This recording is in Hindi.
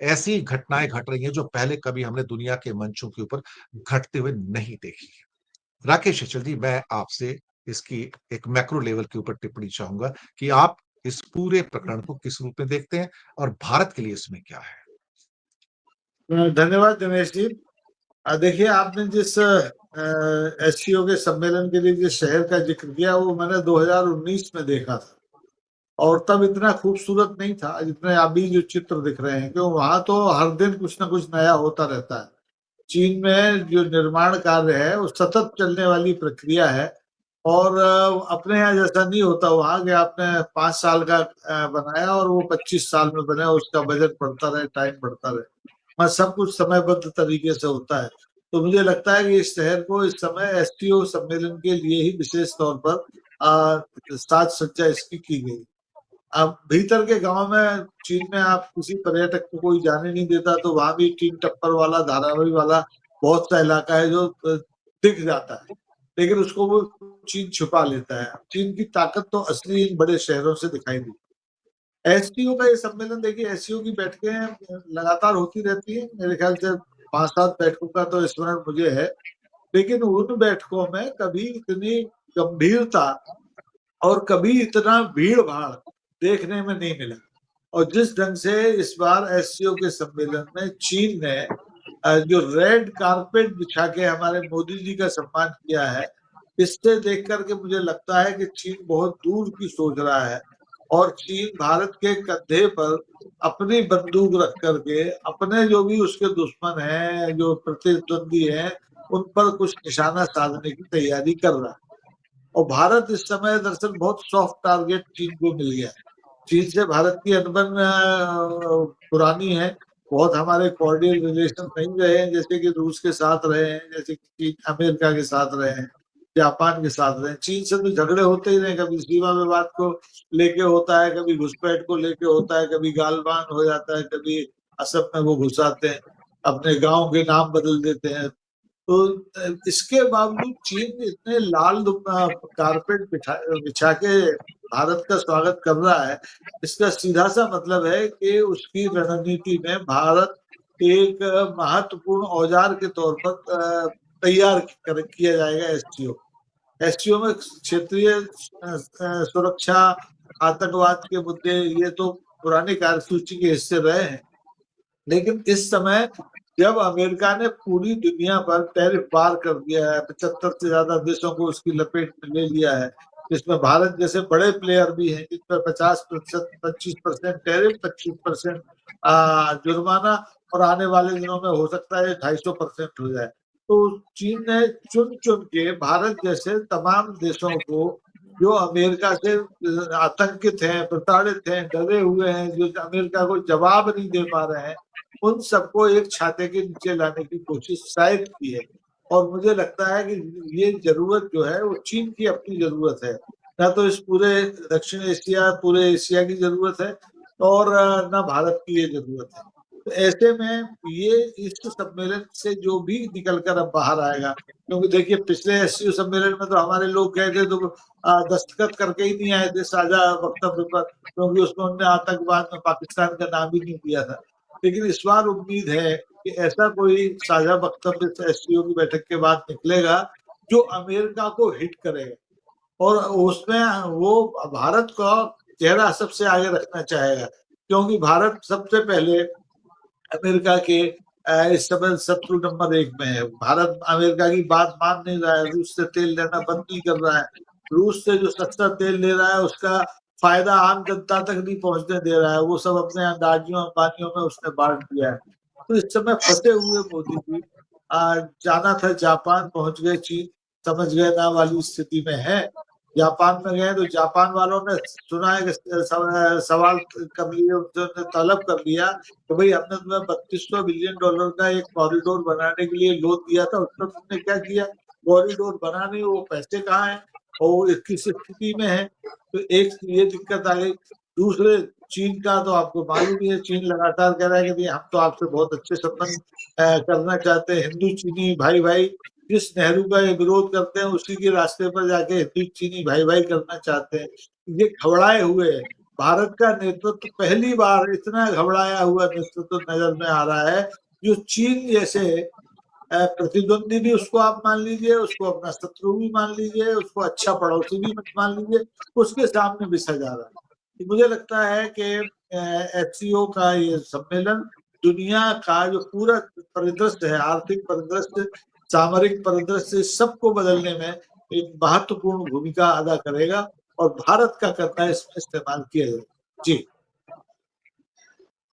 ऐसी घटनाएँ घट रही हैं जो पहले कभी हमने दुनिया के मंचों के ऊपर घटते हुए नहीं देखी है। राकेश शेषल जी, मैं आपसे इसकी एक मैक्रो लेवल के ऊपर टिप्पणी चाहूँगा कि आप इस पूरे प्रकरण को किस रूप में देखते हैं और भारत के लिए इसमें क्या है? धन्यवाद दिनेश जी। देखिए, आपने जिस एससीओ के सम्मेलन के लिए जिस शहर का जिक्र किया वो मैंने 2019 में देखा था, और तब इतना खूबसूरत नहीं था जितने अभी जो चित्र दिख रहे हैं, क्यों वहां तो हर दिन कुछ ना कुछ नया होता रहता है। चीन में जो निर्माण कार्य है वो सतत चलने वाली प्रक्रिया है, और अपने यहाँ जैसा नहीं होता वहां कि आपने 5 साल का बनाया और वो 25 साल में बने, उसका बजट बढ़ता रहे, टाइम बढ़ता रहे। वहाँ सब कुछ समयबद्ध तरीके से होता है। तो मुझे लगता है कि इस शहर को इस समय एसटीओ सम्मेलन के लिए ही विशेष तौर पर साज सज्जा इसकी की गई। अब भीतर के गांव में, चीन में आप किसी पर्यटक को कोई जाने नहीं देता, तो वहां भी टीन टप्पर वाला, धारावी वाला बहुत सा इलाका है जो दिख जाता है, लेकिन उसको वो चीन छुपा लेता है। चीन की ताकत तो असली इन बड़े शहरों से दिखाई दी। एससीओ का ये सम्मेलन, देखिए एससीओ की बैठकें लगातार होती रहती है, मेरे ख्याल से 5-7 बैठकों का तो स्मरण मुझे है, लेकिन उन बैठकों में कभी इतनी गंभीरता और कभी इतना भीड़ भाड़ देखने में नहीं मिला। और जिस ढंग से इस बार एससीओ के सम्मेलन में चीन ने जो रेड कारपेट बिछा के हमारे मोदी जी का सम्मान किया है, इससे देख करके मुझे लगता है कि चीन बहुत दूर की सोच रहा है, और चीन भारत के कंधे पर अपनी बंदूक रख करके अपने जो भी उसके दुश्मन हैं, जो प्रतिद्वंदी हैं, उन पर कुछ निशाना साधने की तैयारी कर रहा है। और भारत इस समय दरअसल बहुत सॉफ्ट टारगेट चीन को मिल गया है। चीन से भारत की अनबन पुरानी है, बहुत हमारे कॉर्डियल रिलेशन नहीं रहे हैं जैसे कि रूस के साथ रहे हैं, जैसे कि अमेरिका के साथ रहे हैं, जापान के साथ रहे हैं। चीन से तो झगड़े होते ही रहे, कभी सीमा विवाद को लेके होता है, कभी घुसपैठ को लेके होता है, कभी गालवान हो जाता है, कभी असम में वो घुसाते हैं, अपने गांव के नाम बदल देते हैं। तो इसके बावजूद चीन इतने लाल कारपेट बिछा के भारत का स्वागत कर रहा है, इसका सीधा सा मतलब है कि उसकी रणनीति में भारत एक महत्वपूर्ण औजार के तौर पर तैयार किया जाएगा। एससीओ में क्षेत्रीय सुरक्षा, आतंकवाद के मुद्दे, ये तो पुरानी कार्यसूची के हिस्से रहे हैं, लेकिन इस समय जब अमेरिका ने पूरी दुनिया पर टैरिफ पार कर दिया है, 75 से ज्यादा देशों को उसकी लपेट में ले लिया है, जिसमें भारत जैसे बड़े प्लेयर भी हैं, जिस पर 50%, 25% टैरिफ, 25% जुर्माना, और आने वाले दिनों में हो सकता है 250% हो जाए। तो चीन ने चुन चुन के भारत जैसे तमाम देशों को, जो अमेरिका से आतंकित हैं, प्रताड़ित हैं, डरे हुए हैं, जो अमेरिका को जवाब नहीं दे पा रहे हैं, उन सबको एक छाते के नीचे लाने की कोशिश शायद की है। और मुझे लगता है कि ये जरूरत जो है वो चीन की अपनी जरूरत है, ना तो इस पूरे दक्षिण एशिया, पूरे एशिया की जरूरत है, और ना भारत की ये जरूरत है। तो ऐसे में ये इस सम्मेलन से जो भी निकल कर अब बाहर आएगा, क्योंकि देखिए पिछले एससीओ सम्मेलन में तो हमारे लोग गए थे तो दस्तखत करके ही नहीं आए थे साझा वक्तव्य पर, क्योंकि उसमें उन्होंने आतंकवाद में पाकिस्तान का नाम ही नहीं दिया था। लेकिन इस बार उम्मीद है कि ऐसा कोई साझा वक्तव्य एससीओ की बैठक के बाद निकलेगा जो अमेरिका को हिट करेगा, और उसमें वो भारत का चेहरा सबसे आगे रखना चाहेगा, क्योंकि भारत सबसे पहले अमेरिका के इस समय शत्रु नंबर 1 में है। भारत अमेरिका की बात मान नहीं रहा है, रूस से तेल लेना बंद नहीं कर रहा है, रूस से जो सस्ता तेल ले रहा है उसका फायदा आम जनता तक नहीं पहुंचने दे रहा है, वो सब अपने अंदाजियों अंबानियों में उसने बांट दिया है। तो इस समय फंसे हुए मोदी जी जाना था जापान, पहुंच गए चीन, समझ गए ना वाली स्थिति में है। जापान में गए तो जापान वालों ने सुना है कि सवाल कर लिए, उन्होंने तलब कर लिया तो भाई हमने तुम्हें $3200 बिलियन का एक कॉरिडोर बनाने के लिए लोन दिया था, उसमें तुमने क्या किया? कॉरिडोर बनाने, वो पैसे कहाँ हैं और वो किस स्थिति में है? तो एक ये दिक्कत आ गई। दूसरे, चीन का तो आपको मालूम ही है, चीन लगातार कह रहा है कि हम तो आपसे बहुत अच्छे संबंध करना चाहते हैं, हिंदू चीनी भाई भाई। जिस नेहरू का ये विरोध करते हैं उसी के रास्ते पर जाके हिंदू चीनी भाई भाई करना चाहते हैं। ये घबराए हुए हैं, भारत का नेतृत्व पहली बार इतना घबराया हुआ नेतृत्व नजर में आ रहा है, जो चीन जैसे प्रतिद्वंदी भी उसको आप मान लीजिए, उसको अपना शत्रु भी मान लीजिए, उसको अच्छा पड़ोसी भी मत मान लीजिए, उसके सामने बिछा जा रहा है। तो मुझे लगता है कि एससीओ का ये सम्मेलन दुनिया का जो पूरा परिदृश्य है, आर्थिक परिदृश्य, सामरिक परिदृश्य, सबको बदलने में एक महत्वपूर्ण भूमिका अदा करेगा और भारत का करना इसमें इस्तेमाल किया जाएगा। जी।